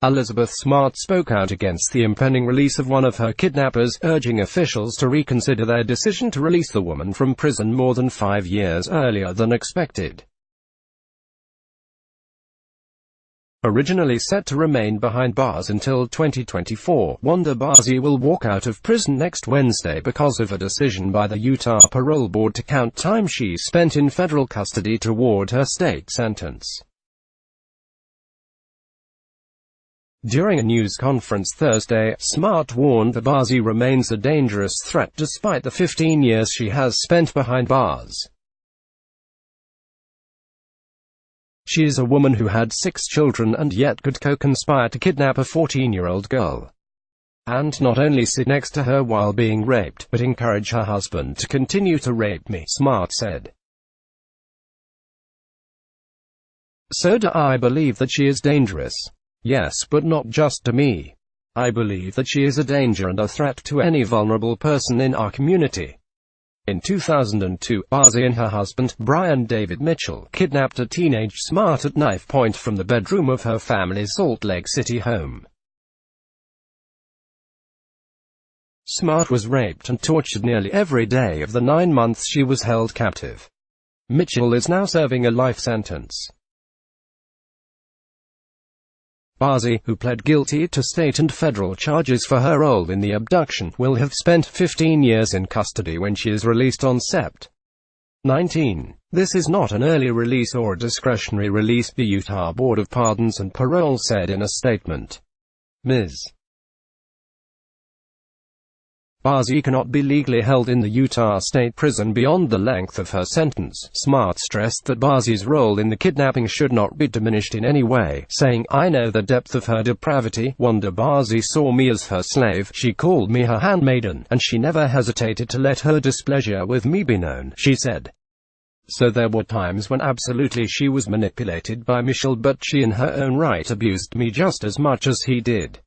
Elizabeth Smart spoke out against the impending release of one of her kidnappers, urging officials to reconsider their decision to release the woman from prison more than 5 years earlier than expected. Originally set to remain behind bars until 2024, Wanda Barzee will walk out of prison next Wednesday because of a decision by the Utah Parole Board to count time she spent in federal custody toward her state sentence. During a news conference Thursday, Smart warned that Barzee remains a dangerous threat despite the 15 years she has spent behind bars. She is a woman who had 6 children and yet could co-conspire to kidnap a 14-year-old girl. And not only sit next to her while being raped, but encourage her husband to continue to rape me, Smart said. So do I believe that she is dangerous. Yes, but not just to me. I believe that she is a danger and a threat to any vulnerable person in our community. In 2002, Barzee and her husband, Brian David Mitchell, kidnapped a teenage Smart at knife point from the bedroom of her family's Salt Lake City home. Smart was raped and tortured nearly every day of the 9 months she was held captive. Mitchell is now serving a life sentence. Barzee, who pled guilty to state and federal charges for her role in the abduction, will have spent 15 years in custody when she is released on Sept. 19. This is not an early release or a discretionary release, the Utah Board of Pardons and Parole said in a statement. Ms. Barzee cannot be legally held in the Utah State Prison beyond the length of her sentence. Smart stressed that Barzee's role in the kidnapping should not be diminished in any way, saying, "I know the depth of her depravity. Wanda Barzee saw me as her slave, she called me her handmaiden, and she never hesitated to let her displeasure with me be known," she said. So there were times when absolutely she was manipulated by Mitchell, but she in her own right abused me just as much as he did.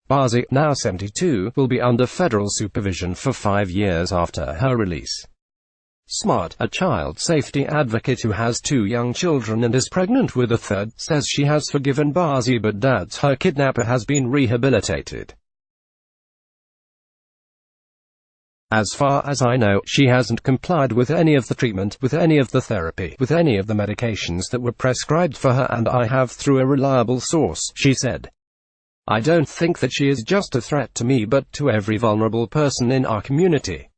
Barzee, now 72, will be under federal supervision for 5 years after her release. Smart, a child safety advocate who has 2 young children and is pregnant with a third, says she has forgiven Barzee but doubts her kidnapper has been rehabilitated. "As far as I know, she hasn't complied with any of the treatment, with any of the therapy, with any of the medications that were prescribed for her, and I have through a reliable source," she said. "I don't think that she is just a threat to me but to every vulnerable person in our community."